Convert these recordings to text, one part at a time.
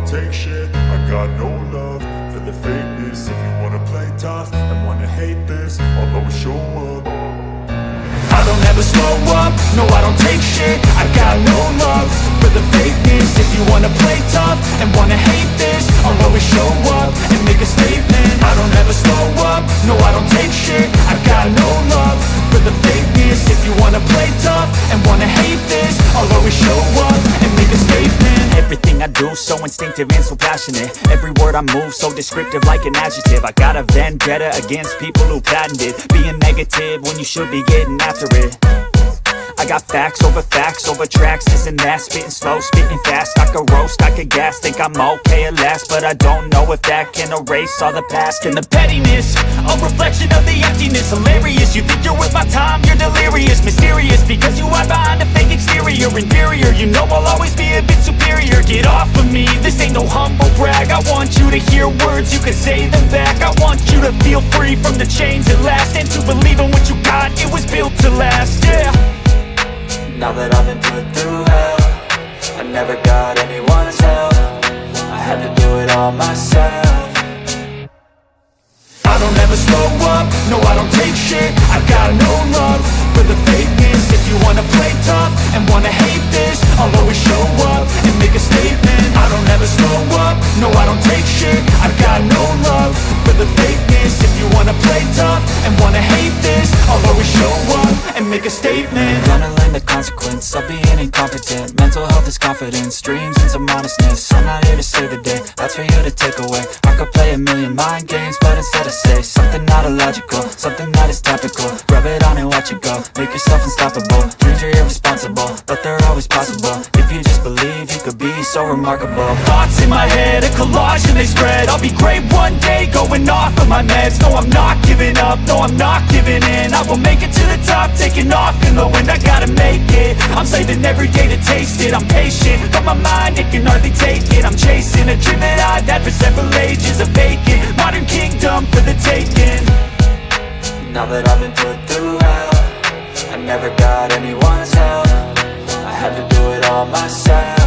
take shit. I got no love for the fakeness. If you wanna play tough and wanna hate this, I'll always show up. I don't ever slow up, no I don't take shit. I got no love for the fakeness. If you wanna play tough and wanna hate this, I'll always show up and make a statement. I don't ever slow up, no I don't take shit. I got no love for the fakeness. If you wanna play tough and wanna hate this, I'll always show up and make a statement. Everything I do so instinctive and so passionate. Every word I move so descriptive like an adjective. I got a vendetta against people who patented being negative when you should be getting after it. I got facts over tracks, this and that. Spitting slow, spitting fast. I could roast, I could gas. Think I'm okay at last, but I don't know if that can erase all the past. And the pettiness, a reflection of the emptiness. Hilarious, you think you're worth my time, you're delirious. Mysterious, because you hide behind a fake exterior. Inferior, you know I'll always be a bit superior. Get off of me, this ain't no humble brag. I want you to hear words, you can say them back. I want you to feel free from the chains at last, and to believe in what you got, it was built to last, yeah. Now that I've been put through hell, I never got anyone's help. I had to do it all myself. I don't ever slow up, no I don't take shit. I got no love for the fakeness. If you wanna play tough and wanna hate this, I'll always show up and make a statement. I don't ever slow up, no I don't take shit. I got no love for the fakeness. If you wanna play tough and wanna hate this, I'll always show up and make a statement. Gonna learn the consequence of being incompetent. Mental health is confidence, dreams and some honestness. I'm not here to save the day, that's for you to take away. I could play a million mind games, but instead I say something not illogical, something that is topical. Rub it on and watch it go, make yourself unstoppable. Dreams are irresponsible, but they're always possible. If you just believe, you could be so remarkable. Thoughts in my head, a collage and they spread. I'll be great one day, going off of my meds. No, I'm not giving up, no, I'm not giving in. I will make it to the top, taking off in the wind. I gotta make it, I'm saving every day to taste it. I'm patient, but my mind, it can hardly take it. I'm chasing a dream that I've had for several ages. A vacant, modern kingdom for the taking. Now that I've been put through hell, I never got anyone's help. I had to do it all myself.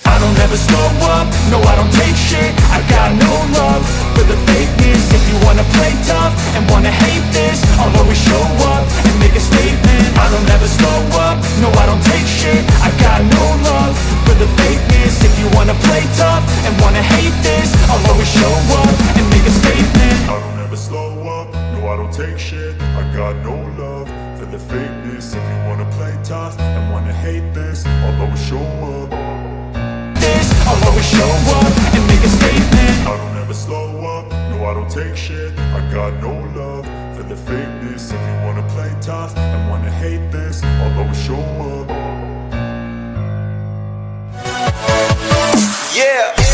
I don't ever slow up, no I don't take shit. I got no love for the fakeness. If you wanna play tough and wanna hate this, I'll always show up and make a statement. I don't ever slow up, no I don't take shit. I got no love for the fakeness. If you wanna play tough and wanna hate this, I'll always show up and make a statement. I don't ever slow up, no I don't take shit. I got no love for the fakeness. If you wanna play tough and wanna hate this, I'll always show up. I'll always show up and make a statement. I don't ever slow up, no I don't take shit. I got no love for the fakeness. If you wanna play tough and wanna hate this, I'll always show up. Yeah.